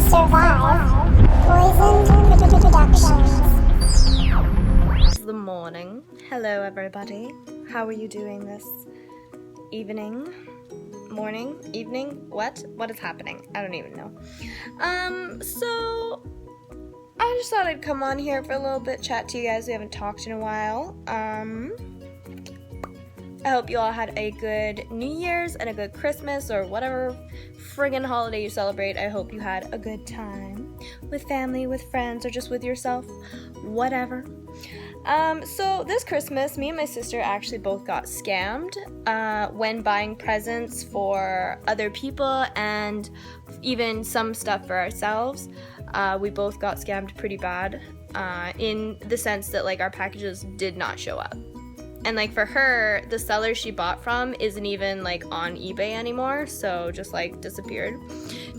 Survive Poisoned Productions. It's the morning. Hello everybody. How are you doing this evening? Morning? Evening? What? What is happening? I don't even know. So I just thought I'd come on here for a little bit, chat to you guys. We haven't talked in a while. I hope you all had a good New Year's and a good Christmas or whatever friggin' holiday you celebrate. I hope you had a good time with family, with friends, or just with yourself, whatever. So this Christmas, me and my sister actually both got scammed when buying presents for other people and even some stuff for ourselves. We both got scammed pretty bad in the sense that like our packages did not show up. And like for her, the seller she bought from isn't even like on eBay anymore, so just like disappeared.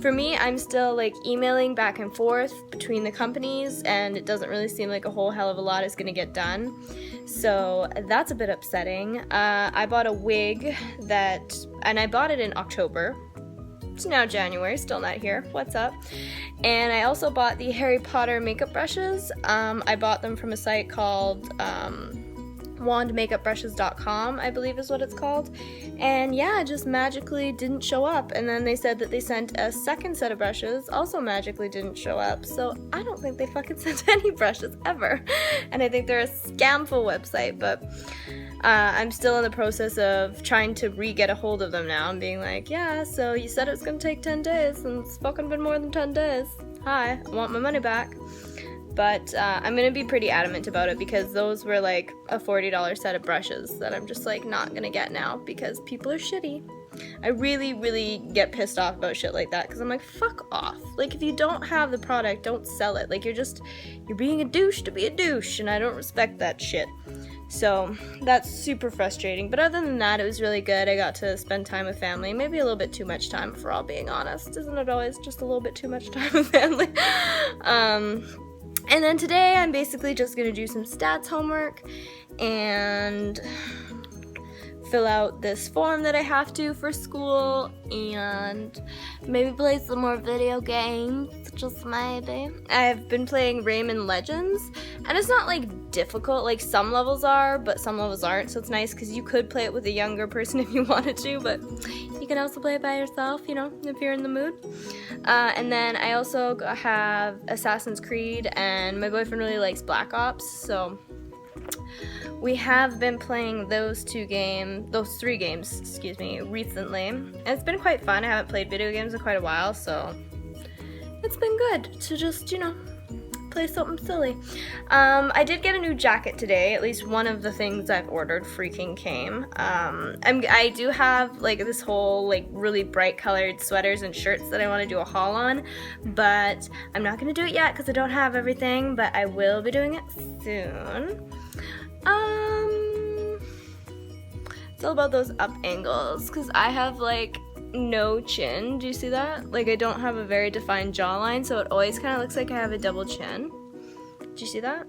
For me, I'm still like emailing back and forth between the companies, and it doesn't really seem like a whole hell of a lot is gonna get done. So that's a bit upsetting. I bought a wig and I bought it in October. It's now January, still not here. What's up? And I also bought the Harry Potter makeup brushes. I bought them from a site called wandmakeupbrushes.com, I believe is what it's called. And yeah, it just magically didn't show up. And then they said that they sent a second set of brushes, also magically didn't show up. So I don't think they fucking sent any brushes ever. And I think they're a scamful website, but I'm still in the process of trying to get a hold of them now and being like, yeah, so you said it was gonna take 10 days and it's fucking been more than 10 days. Hi, I want my money back. But I'm going to be pretty adamant about it because those were like a $40 set of brushes that I'm just like not going to get now because people are shitty. I really, really get pissed off about shit like that because I'm like, fuck off. Like if you don't have the product, don't sell it. Like you're being a douche to be a douche, and I don't respect that shit. So that's super frustrating. But other than that, it was really good. I got to spend time with family. Maybe a little bit too much time, for all being honest. Isn't it always just a little bit too much time with family? And then today I'm basically just going to do some stats homework and fill out this form that I have to for school and maybe play some more video games, just maybe. I've been playing Rayman Legends, and it's not like difficult, like some levels are, but some levels aren't, so it's nice because you could play it with a younger person if you wanted to, but you can also play it by yourself, you know, if you're in the mood. And then I also have Assassin's Creed, and my boyfriend really likes Black Ops, so we have been playing those three games, recently. And it's been quite fun. I haven't played video games in quite a while, so it's been good to just, you know, play something silly. I did get a new jacket today. At least one of the things I've ordered freaking came. I do have like this whole like really bright colored sweaters and shirts that I want to do a haul on, but I'm not going to do it yet because I don't have everything, but I will be doing it soon. It's all about those up angles because I have like no chin. Do you see that? Like I don't have a very defined jawline, so it always kind of looks like I have a double chin. Do you see that?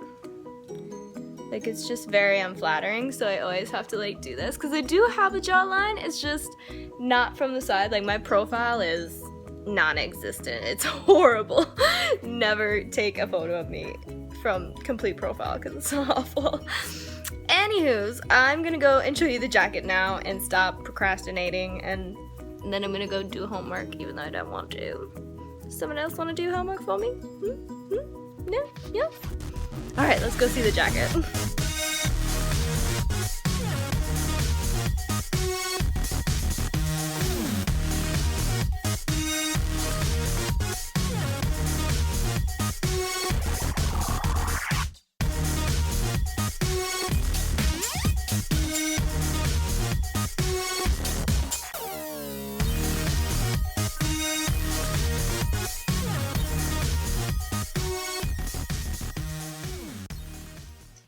Like it's just very unflattering, so I always have to like do this because I do have a jawline. It's just not from the side. Like my profile is non-existent. It's horrible. Never take a photo of me from complete profile because it's so awful. Anywho's, I'm gonna go and show you the jacket now and stop procrastinating, and then I'm gonna go do homework even though I don't want to. Does someone else want to do homework for me? No? Yeah? Alright, let's go see the jacket.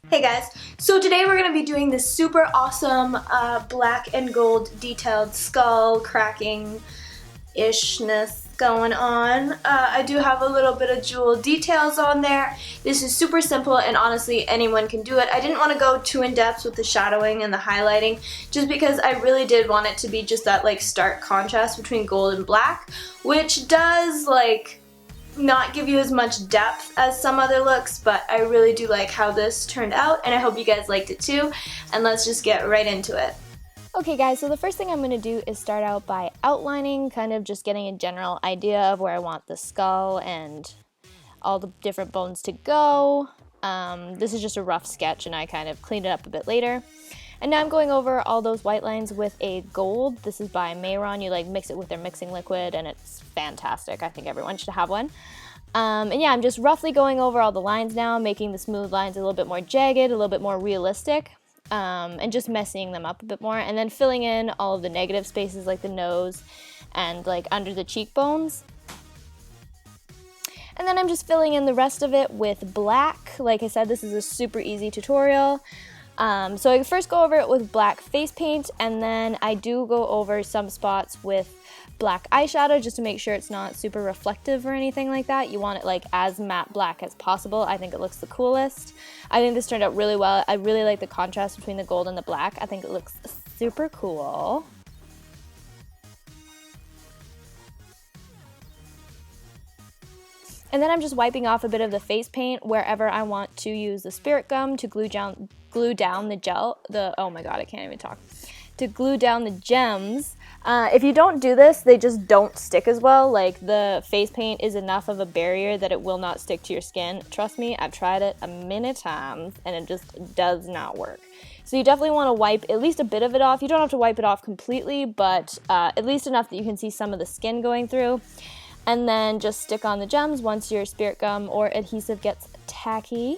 Hey guys, so today we're going to be doing this super awesome black and gold detailed skull cracking ishness going on. I do have a little bit of jewel details on there. This is super simple and honestly anyone can do it. I didn't want to go too in depth with the shadowing and the highlighting just because I really did want it to be just that like stark contrast between gold and black, which does like not give you as much depth as some other looks, but I really do like how this turned out, and I hope you guys liked it too, and let's just get right into it. Okay guys, so the first thing I'm going to do is start out by outlining, kind of just getting a general idea of where I want the skull and all the different bones to go. This is just a rough sketch and I kind of cleaned it up a bit later. And now I'm going over all those white lines with a gold. This is by Mayron. You like mix it with their mixing liquid and it's fantastic. I think everyone should have one. And yeah, I'm just roughly going over all the lines now, making the smooth lines a little bit more jagged, a little bit more realistic, and just messing them up a bit more. And then filling in all of the negative spaces like the nose and like under the cheekbones. And then I'm just filling in the rest of it with black. Like I said, this is a super easy tutorial. So I first go over it with black face paint, and then I do go over some spots with black eyeshadow just to make sure it's not super reflective or anything like that. You want it like as matte black as possible. I think it looks the coolest. I think this turned out really well. I really like the contrast between the gold and the black. I think it looks super cool. And then I'm just wiping off a bit of the face paint wherever I want to use the spirit gum to glue down the gel, oh my god, I can't even talk, to glue down the gems. If you don't do this, they just don't stick as well. Like the face paint is enough of a barrier that it will not stick to your skin. Trust me, I've tried it a million times and it just does not work. So you definitely want to wipe at least a bit of it off. You don't have to wipe it off completely, but at least enough that you can see some of the skin going through. And then just stick on the gems once your spirit gum or adhesive gets tacky.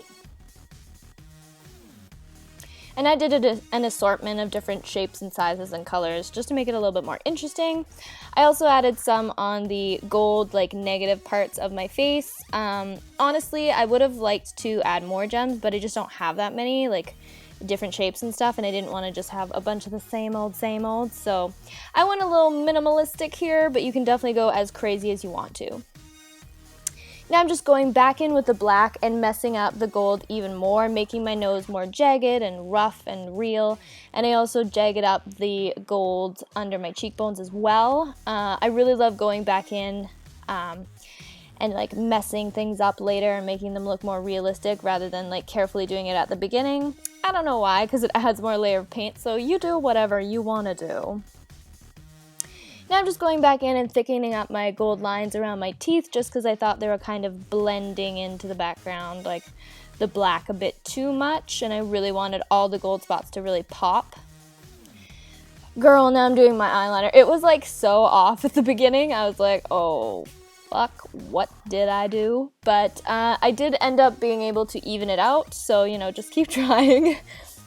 And I did an assortment of different shapes and sizes and colors just to make it a little bit more interesting. I also added some on the gold, like negative parts of my face. Honestly, I would have liked to add more gems, but I just don't have that many, like different shapes and stuff, and I didn't want to just have a bunch of the same old, so I went a little minimalistic here, but you can definitely go as crazy as you want to. Now I'm just going back in with the black and messing up the gold even more, making my nose more jagged and rough and real, and I also jagged up the gold under my cheekbones as well. I really love going back in and like messing things up later and making them look more realistic rather than like carefully doing it at the beginning. I don't know why, because it adds more layer of paint, so you do whatever you want to do. Now I'm just going back in and thickening up my gold lines around my teeth just because I thought they were kind of blending into the background, like the black a bit too much, and I really wanted all the gold spots to really pop. Girl, now I'm doing my eyeliner. It was like so off at the beginning. I was like, oh fuck, what did I do? But I did end up being able to even it out, so you know, just keep trying.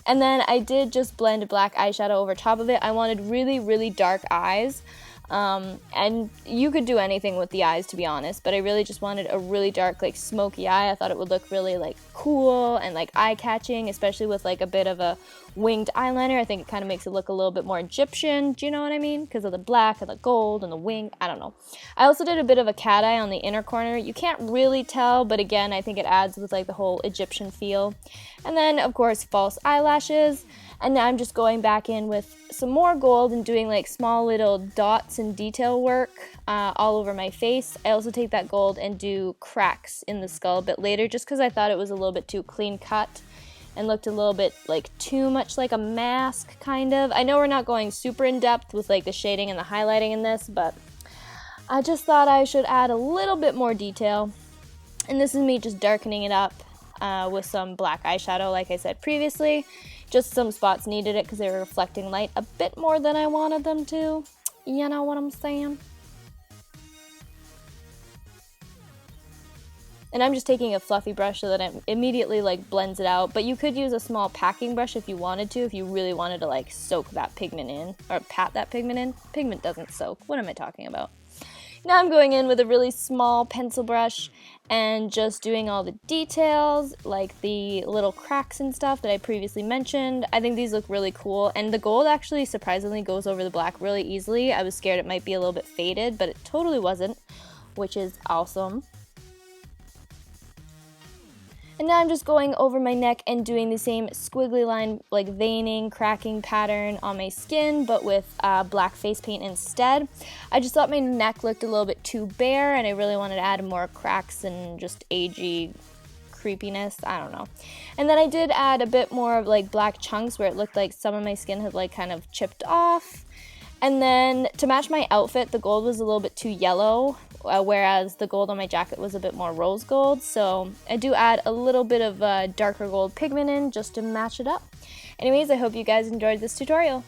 And then I did just blend black eyeshadow over top of it. I wanted really, really dark eyes. And you could do anything with the eyes, to be honest, but I really just wanted a really dark, like smoky eye. I thought it would look really like cool and like eye-catching, especially with like a bit of a winged eyeliner. I think it kind of makes it look a little bit more Egyptian, do you know what I mean? Because of the black and the gold and the wing, I don't know. I also did a bit of a cat eye on the inner corner. You can't really tell, but again, I think it adds with like the whole Egyptian feel. And then, of course, false eyelashes. And now I'm just going back in with some more gold and doing like small little dots and detail work all over my face. I also take that gold and do cracks in the skull a bit later just because I thought it was a little bit too clean cut and looked a little bit like too much like a mask kind of. I know we're not going super in depth with like the shading and the highlighting in this, but I just thought I should add a little bit more detail. And this is me just darkening it up with some black eyeshadow like I said previously. Just some spots needed it because they were reflecting light a bit more than I wanted them to. You know what I'm saying? And I'm just taking a fluffy brush so that it immediately like blends it out. But you could use a small packing brush if you wanted to, if you really wanted to like soak that pigment in, or pat that pigment in. Pigment doesn't soak. What am I talking about? Now I'm going in with a really small pencil brush and just doing all the details, like the little cracks and stuff that I previously mentioned. I think these look really cool, and the gold actually surprisingly goes over the black really easily. I was scared it might be a little bit faded, but it totally wasn't, which is awesome. And now I'm just going over my neck and doing the same squiggly line, like veining, cracking pattern on my skin, but with black face paint instead. I just thought my neck looked a little bit too bare, and I really wanted to add more cracks and just agey creepiness, I don't know. And then I did add a bit more of like black chunks where it looked like some of my skin had like kind of chipped off. And then to match my outfit, the gold was a little bit too yellow, whereas the gold on my jacket was a bit more rose gold. So I do add a little bit of darker gold pigment in just to match it up. Anyways, I hope you guys enjoyed this tutorial.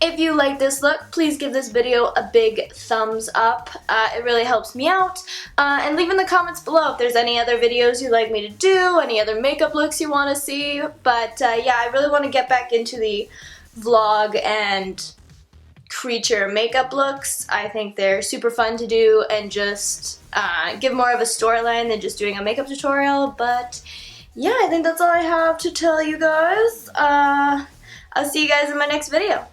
If you like this look, please give this video a big thumbs up. It really helps me out. And leave in the comments below if there's any other videos you'd like me to do, any other makeup looks you want to see. But yeah, I really want to get back into the vlog and creature makeup looks. I think they're super fun to do and just give more of a storyline than just doing a makeup tutorial. But yeah, I think that's all I have to tell you guys. I'll see you guys in my next video.